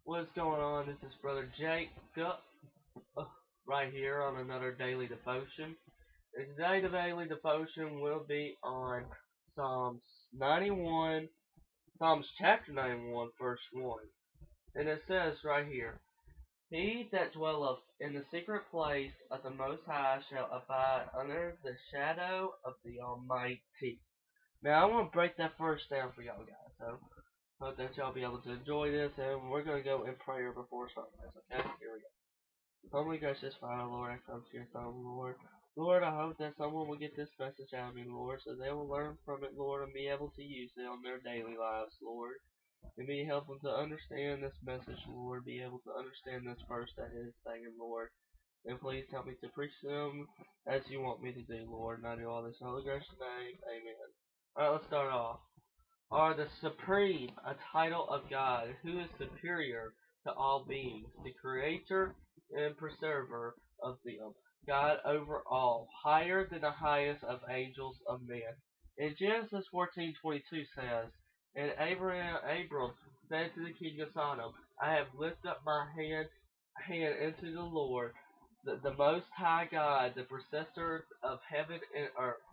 What's going on? This is Brother Jacob, right here on another daily devotion. And today the daily devotion will be on Psalms 91, Psalms chapter 91, verse 1. And it says right here, He that dwelleth in the secret place of the Most High shall abide under the shadow of the Almighty. Now I want to break that verse down for y'all guys. So hope that y'all be able to enjoy this, and we're going to go in prayer before sunrise, okay? Here we go. Holy gracious Father, Lord, I come to your throne, Lord. Lord, I hope that someone will get this message out of me, Lord, so they will learn from it, Lord, and be able to use it on their daily lives, Lord. And be help them to understand this message, Lord, be able to understand this verse that is saying, Lord. And please help me to preach them as you want me to do, Lord. And I do all this in holy gracious name. Amen. Alright, let's start off. Are the supreme, a title of God, who is superior to all beings, the creator and preserver of them, God over all, higher than the highest of angels of men. In Genesis 14:22 says, And Abram said to the king of Sodom, I have lifted up my hand into the Lord, the Most High God, the possessor of heaven and earth.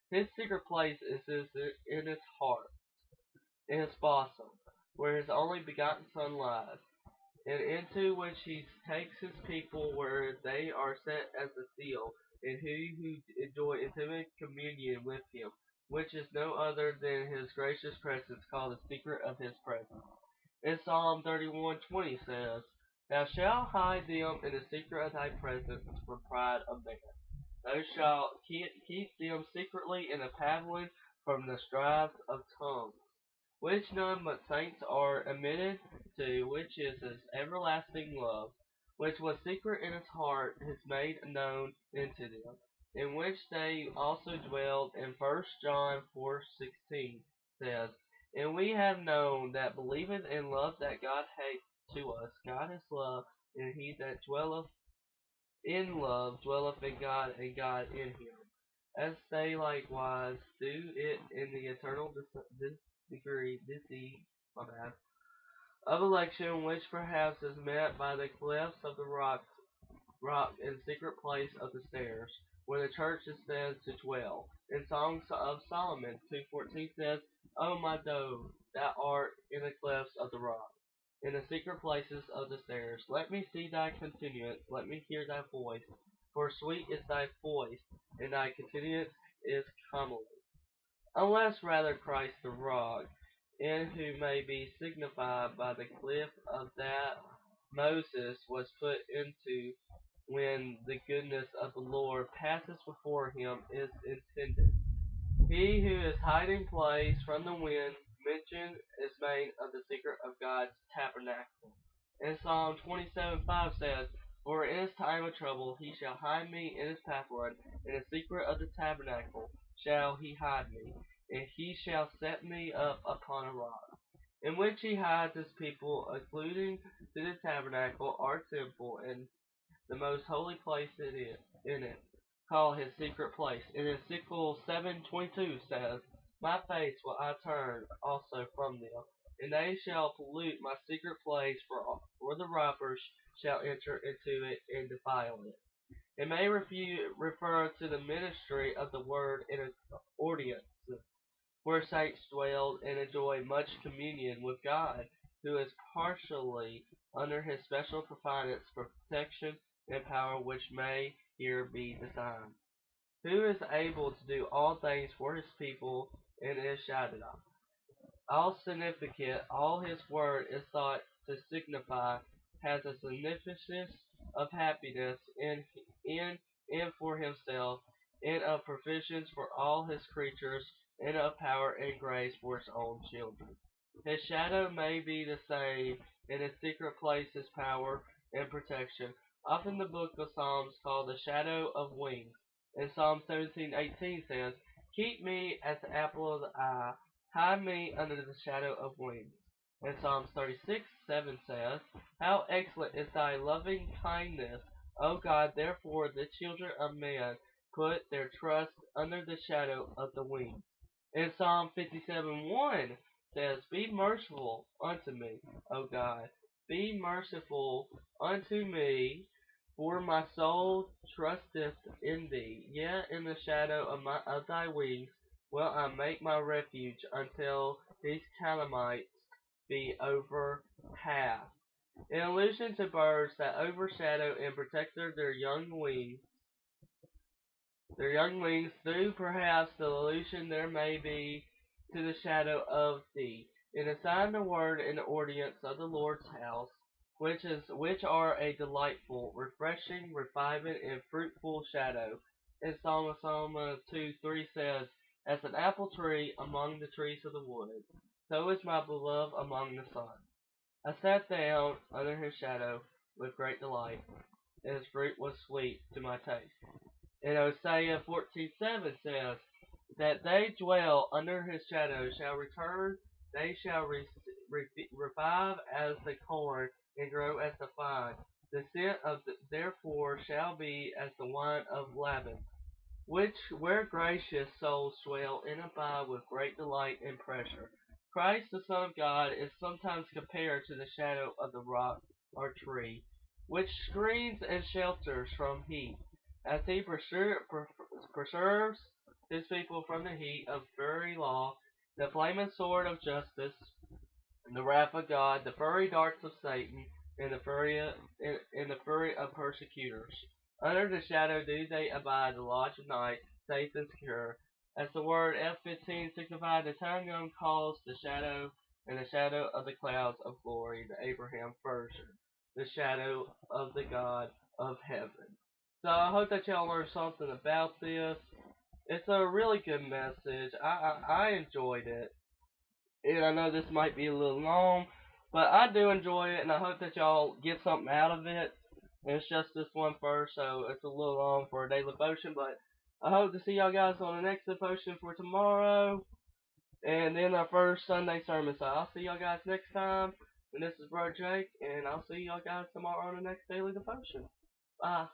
His secret place is in his heart in his bosom, where his only begotten Son lies, and into which he takes his people, where they are set as a seal, and who enjoy intimate communion with him, which is no other than his gracious presence, called the secret of his presence. In Psalm 31:20 says, Thou shalt hide them in the secret of thy presence from pride of man. Thou shalt keep them secretly in a pavilion from the strife of tongues, which none but saints are admitted to, which is his everlasting love, which was secret in his heart is made known unto them, in which they also dwelled. In 1 John 4:16 says, And we have known that believeth and love that God hath to us. God is love, and he that dwelleth in love dwelleth in God, and God in him. As they likewise do it in the eternal deceit, my bad, of election, which perhaps is met by the clefts of the rock and secret place of the stairs, where the church is said to dwell. In Songs of Solomon 2:14 says, O my dove, thou art in the clefts of the rock, in the secret places of the stairs. Let me see thy continuance, let me hear thy voice, for sweet is thy voice, and thy continuance is comely. Unless rather Christ the rock, in who may be signified by the cliff of that Moses was put into, when the goodness of the Lord passes before him, is intended. He who is hiding place from the wind mentioned is made of the secret of God's tabernacle. And Psalm 27:5 says, For in his time of trouble he shall hide me in his pavilion, in the secret of the tabernacle shall he hide me, and he shall set me up upon a rock, in which he hides his people, including to the tabernacle, our temple, and the most holy place in it, called his secret place. And Ezekiel 7:22 says, My face will I turn also from them, and they shall pollute my secret place, for the robbers shall enter into it and defile it. It may refer to the ministry of the word in ordinances, where saints dwell and enjoy much communion with God, who is partially under his special providence for protection and power, which may here be designed. Who is able to do all things for his people in El Shaddai. All significant, all his word is thought to signify, has a significance of happiness in and for himself, and of provisions for all his creatures, and of power and grace for his own children. His shadow may be the same, and his secret place is power and protection. Often the book of Psalms called the shadow of wings. In Psalm 17:18 says, Keep me as the apple of the eye, hide me under the shadow of wings. And Psalms 36:7 says, How excellent is thy loving kindness, O God, therefore the children of man put their trust under the shadow of the wings. And Psalm 57:1 says, Be merciful unto me, O God, be merciful unto me, for my soul trusteth in thee. Yet in the shadow of thy wings will I make my refuge until these calamities be overpast. In allusion to birds that overshadow and protect their young wings, through perhaps the allusion there may be to the shadow of thee. And assign the word in the audience of the Lord's house, which are a delightful, refreshing, reviving, and fruitful shadow. And Psalm 2:3 says, as an apple tree among the trees of the wood, so is my beloved among the sun. I sat down under his shadow with great delight, and his fruit was sweet to my taste. And Hosea 14:7 says, that they dwell under his shadow shall return, they shall revive as the corn and grow as the vine. The scent of therefore shall be as the wine of Lebanon, which where gracious souls dwell and abide with great delight and pleasure. Christ, the Son of God, is sometimes compared to the shadow of the rock or tree, which screens and shelters from heat, as he preserves his people from the heat of very law, the flaming sword of justice, and the wrath of God, the fiery darts of Satan, and the fury of persecutors. Under the shadow do they abide the lodge of night, safe and secure. As the word F15 signified, the Tanakh calls the shadow and the shadow of the clouds of glory, the Abraham version, the shadow of the God of heaven. So I hope that y'all learned something about this. It's a really good message. I enjoyed it. And I know this might be a little long, but I do enjoy it, and I hope that y'all get something out of it. And it's just this one verse, so it's a little long for a daily devotion, but I hope to see y'all guys on the next devotion for tomorrow, and then our first Sunday sermon. So I'll see y'all guys next time. And this is Bro Jake, and I'll see y'all guys tomorrow on the next daily devotion. Bye.